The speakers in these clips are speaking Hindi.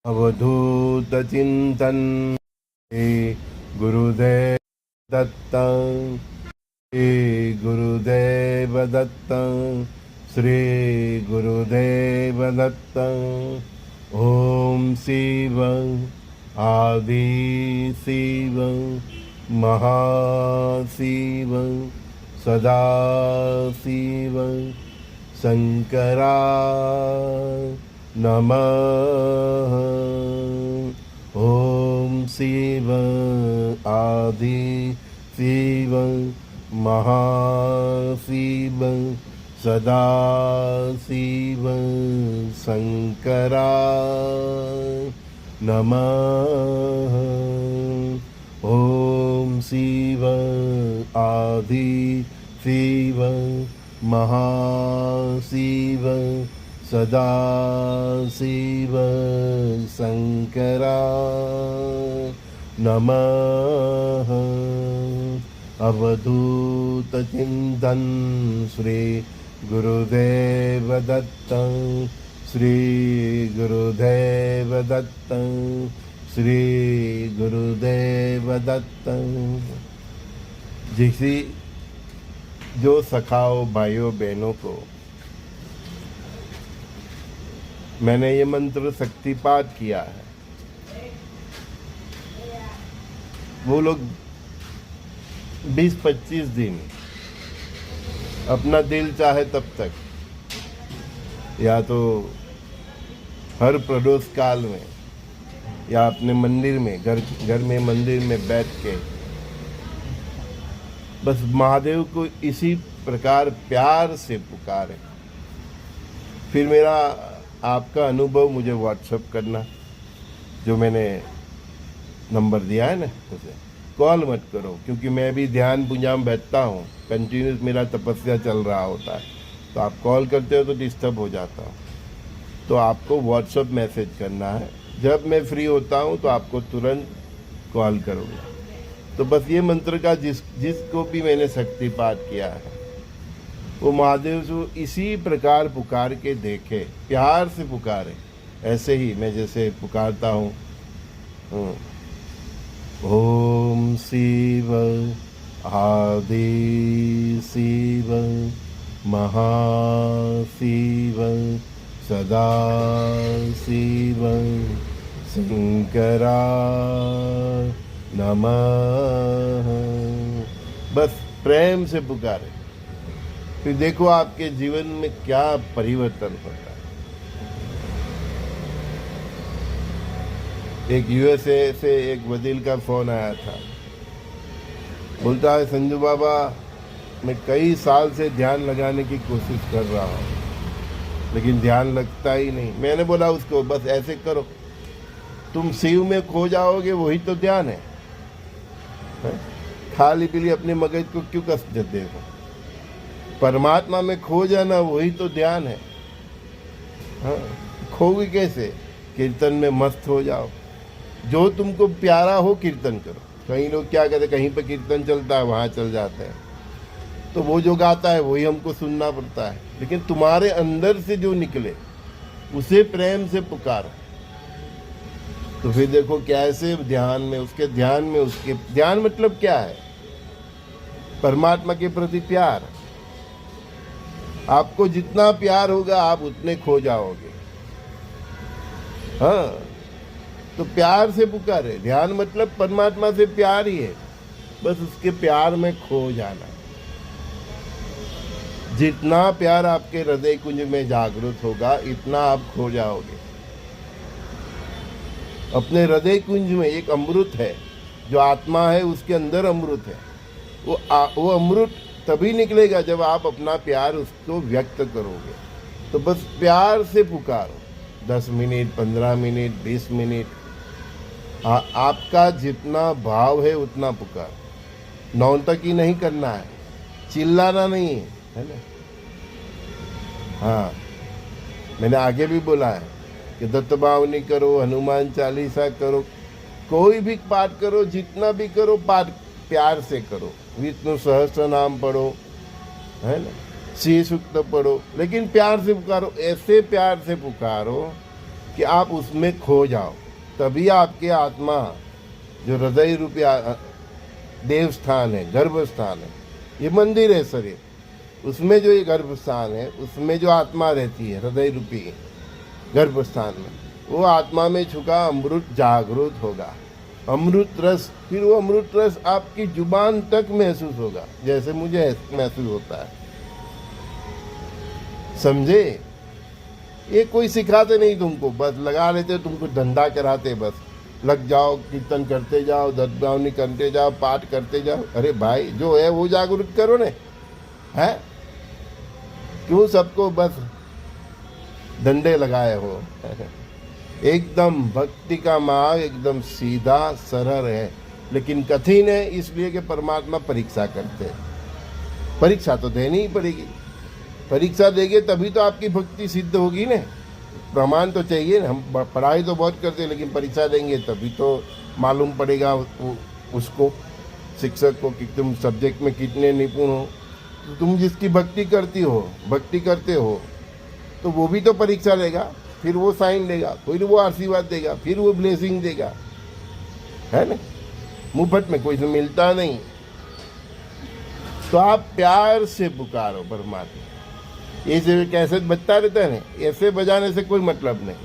अवधूत चिंतन। श्री गुरुदेव दत्त। श्री गुरुदेव दत्त। श्री गुरुदेव दत्त। ओम शिव आदि शिव महाशिव सदा शिव शंकरा नमः। ओम शिव आदि शिव महाशिव सदा शिव शंकरा नमः। ओम शिव आदि शिव महाशिव सदा शिव शंकरा नमः। अवधूत चिंतन। श्री गुरुदेव दत्त। श्री गुरुदेव दत्त। श्री गुरुदेव दत्त। जिसी जो सखाओ भाइयों बहनों को मैंने ये मंत्र शक्तिपात किया है, वो लोग 20-25 दिन अपना दिल चाहे तब तक या तो हर प्रदोष काल में या अपने मंदिर में घर में मंदिर में बैठ के बस महादेव को इसी प्रकार प्यार से पुकारे। फिर मेरा आपका अनुभव मुझे व्हाट्सएप करना, जो मैंने नंबर दिया है ना उसे। कॉल मत करो, क्योंकि मैं भी ध्यान पूजा में बैठता हूँ, कंटिन्यूस मेरा तपस्या चल रहा होता है, तो आप कॉल करते हो तो डिस्टर्ब हो जाता हूँ। तो आपको व्हाट्सएप मैसेज करना है, जब मैं फ्री होता हूँ तो आपको तुरंत कॉल करूँगा। तो बस ये मंत्र का जिसको भी मैंने शक्तिपात किया है वो महादेव को इसी प्रकार पुकार के देखे, प्यार से पुकारे, ऐसे ही मैं जैसे पुकारता हूँ। ओम शिव आदि शिव महाशिव सदा शिव शंकरा नमः। बस प्रेम से पुकारे, फिर देखो आपके जीवन में क्या परिवर्तन होता है। एक यूएसए से एक वकील का फोन आया था, बोलता है संजू बाबा मैं कई साल से ध्यान लगाने की कोशिश कर रहा हूँ लेकिन ध्यान लगता ही नहीं। मैंने बोला उसको बस ऐसे करो, तुम शिव में खो जाओगे, वही तो ध्यान है। खाली पीली अपने मगज को क्यों कष्ट देते हो? परमात्मा में खो जाना वही तो ध्यान है। हाँ, खोगे कैसे? कीर्तन में मस्त हो जाओ, जो तुमको प्यारा हो कीर्तन करो। कई लोग क्या कहते, कहीं पे कीर्तन चलता है वहाँ चल जाते हैं, तो वो जो गाता है वही हमको सुनना पड़ता है। लेकिन तुम्हारे अंदर से जो निकले उसे प्रेम से पुकारो, तो फिर देखो कैसे ध्यान में उसके ध्यान मतलब क्या है? परमात्मा के प्रति प्यार। आपको जितना प्यार होगा आप उतने खो जाओगे। हाँ, तो प्यार से पुकारे। ध्यान मतलब परमात्मा से प्यार ही है, बस उसके प्यार में खो जाना। जितना प्यार आपके हृदय कुंज में जागृत होगा इतना आप खो जाओगे। अपने हृदय कुंज में एक अमृत है, जो आत्मा है उसके अंदर अमृत है। वो अमृत तभी निकलेगा जब आप अपना प्यार उसको व्यक्त करोगे। तो बस प्यार से पुकारो, 10 मिनट 15 मिनट 20 मिनट, आपका जितना भाव है उतना पुकारो। नौटंकी नहीं करना है, चिल्लाना नहीं है ना। हाँ, मैंने आगे भी बोला है कि दत्त भावनी करो, हनुमान चालीसा करो, कोई भी पाठ करो, जितना भी करो पाठ प्यार से करो। विष्णु सहस्त्र नाम पढ़ो, है ना, श्री सूक्त पढ़ो, लेकिन प्यार से पुकारो। ऐसे प्यार से पुकारो कि आप उसमें खो जाओ, तभी आपके आत्मा जो हृदय रूपी देव स्थान है, गर्भ स्थान है, ये मंदिर है शरीर, उसमें जो ये गर्भ स्थान है, उसमें जो आत्मा रहती है हृदय रूपी गर्भ स्थान में, वो आत्मा में छुका अमृत जागृत होगा, अमृत रस, फिर वो अमृत रस आपकी जुबान तक महसूस होगा, जैसे मुझे महसूस होता है। समझे? ये कोई सिखाते नहीं तुमको, बस लगा लेते, तुमको धंधा कराते, बस लग जाओ, कीर्तन करते जाओ, दत्तभावनी करते जाओ, पाठ करते जाओ। अरे भाई, जो है वो जागरूक करो ने, है? क्यों सबको बस डंडे लगाए हो? एकदम भक्ति का मार्ग एकदम सीधा सरल है, लेकिन कठिन है, इसलिए कि परमात्मा परीक्षा करते हैं। परीक्षा तो देनी ही पड़ेगी, परीक्षा देंगे तभी तो आपकी भक्ति सिद्ध होगी ना। प्रमाण तो चाहिए ना, हम पढ़ाई तो बहुत करते हैं, लेकिन परीक्षा देंगे तभी तो मालूम पड़ेगा उसको, शिक्षक को, कि तुम सब्जेक्ट में कितने निपुण हो। तो तुम जिसकी भक्ति करती हो, भक्ति करते हो, तो वो भी तो परीक्षा लेगा, फिर वो साइन लेगा, फिर वो आशीर्वाद देगा, फिर वो ब्लेसिंग देगा, है ना? मुफ्त में कोई से मिलता नहीं। तो आप प्यार से पुकारो परमात्मा। ये कैसे बजता रहता है ना, ऐसे बजाने से कोई मतलब नहीं,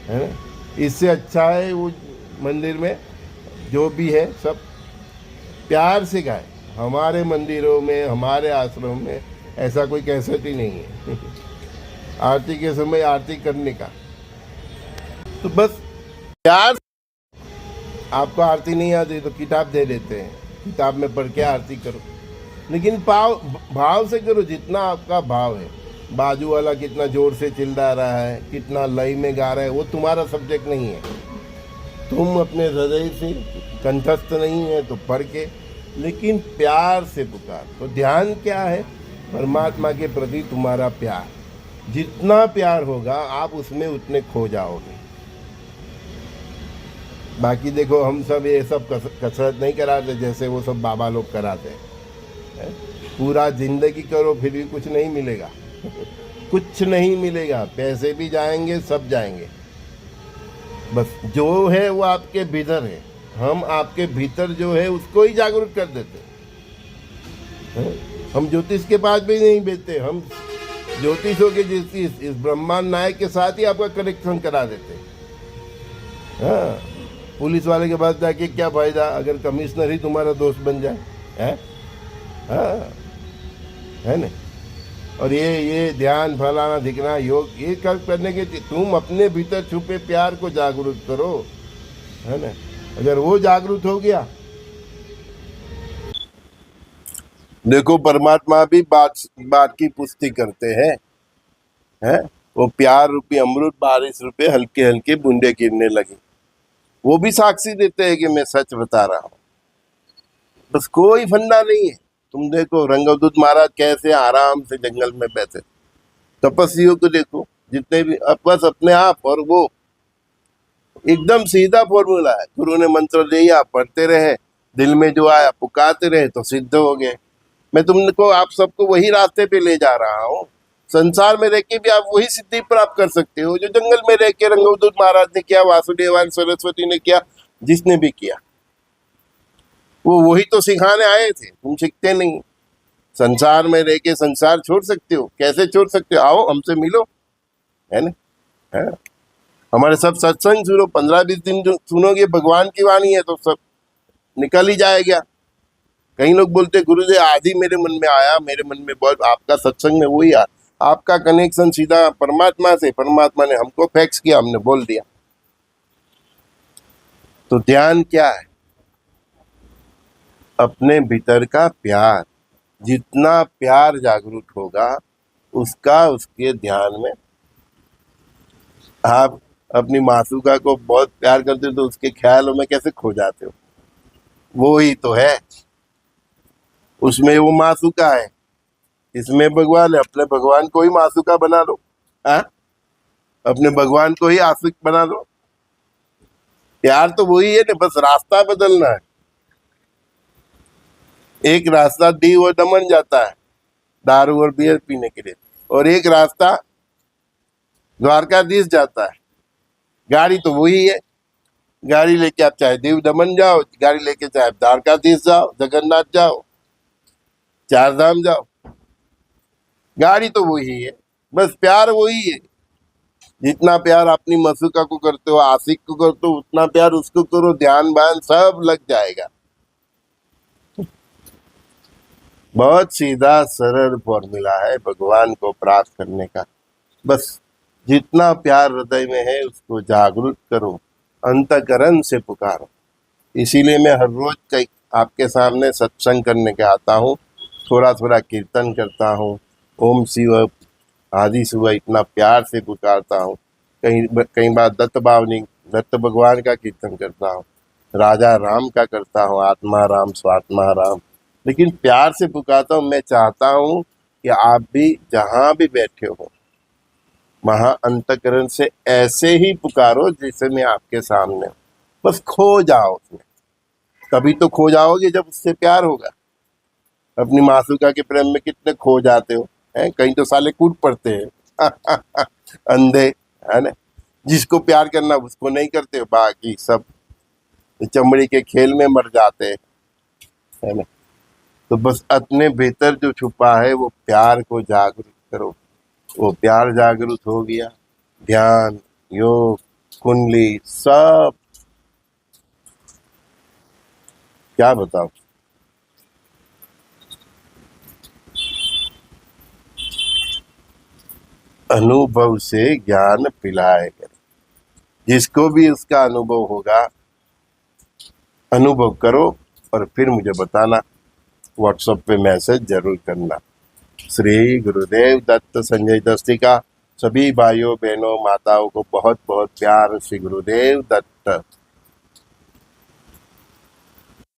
है ना? इससे अच्छा है वो मंदिर में जो भी है सब प्यार से गाए। हमारे मंदिरों में, हमारे आश्रम में ऐसा कोई कैसेट ही नहीं है। आरती के समय आरती करने का, तो बस प्यार। आपको आरती नहीं आती तो किताब दे देते हैं, किताब में पढ़ के आरती करो, लेकिन भाव से करो, जितना आपका भाव है। बाजू वाला कितना जोर से चिल्ला रहा है, कितना लय में गा रहा है, वो तुम्हारा सब्जेक्ट नहीं है। तुम अपने हृदय से कंठस्थ नहीं है तो पढ़ के, लेकिन प्यार से पुकार। तो ध्यान क्या है? परमात्मा के प्रति तुम्हारा प्यार, जितना प्यार होगा आप उसमें उतने खो जाओगे। बाकी देखो, हम सब ये सब कसरत नहीं कराते जैसे वो सब बाबा लोग कराते हैं। पूरा जिंदगी करो फिर भी कुछ नहीं मिलेगा। कुछ नहीं मिलेगा, पैसे भी जाएंगे, सब जाएंगे। बस जो है वो आपके भीतर है, हम आपके भीतर जो है उसको ही जागरूक कर देते हैं। हम ज्योतिष के पास भी नहीं भेजते, हम ज्योतिषों के ज्योतिष इस ब्रह्मांड नायक के साथ ही आपका कनेक्शन करा देते। हाँ, पुलिस वाले के पास जाके क्या फायदा अगर कमिश्नर ही तुम्हारा दोस्त बन जाए, है? हाँ, है ना? और ये ध्यान फलाना दिखना योग, ये करने के तुम अपने भीतर छुपे प्यार को जागरूक करो, है ना? अगर वो जागरूक हो गया, देखो परमात्मा भी बात की पुष्टि करते हैं, हैं? वो प्यार रूपी अमृत बारिश रूपे हल्के हल्के बूंदे गिरने लगी, वो भी साक्षी देते हैं कि मैं सच बता रहा हूँ। बस कोई फंडा नहीं है। तुम देखो रंगदूत महाराज कैसे आराम से जंगल में बैठे, तपस्वियों को देखो जितने भी, बस अपने आप, और वो एकदम सीधा फॉर्मूला है। गुरु ने मंत्र दिया, पढ़ते रहे, दिल में जो आया पुकारते रहे तो सिद्ध हो गए। मैं तुमको, आप सबको वही रास्ते पे ले जा रहा हूँ। संसार में रह के भी आप वही सिद्धि प्राप्त कर सकते हो जो जंगल में रह के रंगदूत महाराज ने किया, वासुदेवान सरस्वती ने किया, जिसने भी किया। वो वही तो सिखाने आए थे, तुम सीखते नहीं। संसार में रह के संसार छोड़ सकते हो? कैसे छोड़ सकते हो? आओ हमसे मिलो, है ना? है? हमारे सब सत्संग सुनो, 15-20 दिन जो सुनोगे, भगवान की वाणी है तो सब निकल ही जाएगा। कई लोग बोलते गुरुदेव आज ही मेरे मन में आया, मेरे मन में बहुत, आपका सत्संग में वही आपका कनेक्शन सीधा परमात्मा से, परमात्मा ने हमको फैक्स किया, हमने बोल दिया। तो ध्यान क्या है? अपने भीतर का प्यार, जितना प्यार जागरूक होगा उसके ध्यान में। आप अपनी मासूका को बहुत प्यार करते हो तो उसके ख्यालों में कैसे खो जाते हो? वो ही तो है, उसमें वो मासूका है, इसमें भगवान है। अपने भगवान को ही मासूका बना लो, हाँ? अपने भगवान को ही आशिक बना लो। प्यार तो वही है ना, बस रास्ता बदलना है। एक रास्ता दीव और दमन जाता है दारू और बियर पीने के लिए, और एक रास्ता द्वारकाधीश जाता है। गाड़ी तो वही है। गाड़ी लेके आप चाहे दीव दमन जाओ, गाड़ी लेके चाहे द्वारकाधीश जाओ, जगन्नाथ जाओ, चार धाम जाओ, गाड़ी तो वही है। बस प्यार वही है। जितना प्यार अपनी मसूका को करते हो, आशिक को करते हो, उतना प्यार उसको करो, ध्यान बान सब लग जाएगा। बहुत सीधा सरल फॉर्मूला है भगवान को प्राप्त करने का। बस जितना प्यार हृदय में है उसको जागरूक करो, अंतःकरण से पुकारो। इसीलिए मैं हर रोज कई आपके सामने सत्संग करने के आता हूँ, थोड़ा थोड़ा कीर्तन करता हूँ, ओम शिव आदि शिव इतना प्यार से पुकारता हूँ। कहीं कई बार दत्त भावनी, दत्त भगवान का कीर्तन करता हूँ, राजा राम का करता हूँ, आत्मा राम स्वात्मा राम, लेकिन प्यार से पुकारता हूँ। मैं चाहता हूँ कि आप भी जहाँ भी बैठे हो वहाँ अंतःकरण से ऐसे ही पुकारो जैसे मैं आपके सामने हूँ। बस खो जाओ उसमें। तभी तो खो जाओगे जब उससे प्यार होगा। अपनी मासूका के प्रेम में कितने खो जाते हो हैं, कहीं तो साले कूद पड़ते हैं अंधे, है ना। जिसको प्यार करना उसको नहीं करते, बाकी सब चमड़ी के खेल में मर जाते हैं, है ना। तो बस अपने भीतर जो छुपा है वो प्यार को जागरूक करो। वो प्यार जागरूक हो गया, ध्यान, योग, कुंडली सब, क्या बताओ। अनुभव से ज्ञान पिलाए करे। जिसको भी उसका अनुभव होगा, अनुभव करो और फिर मुझे बताना, व्हाट्सएप पे मैसेज जरूर करना। श्री गुरुदेव दत्त संजय दस्तिका। सभी भाइयों बहनों माताओं को बहुत बहुत प्यार, श्री गुरुदेव दत्त।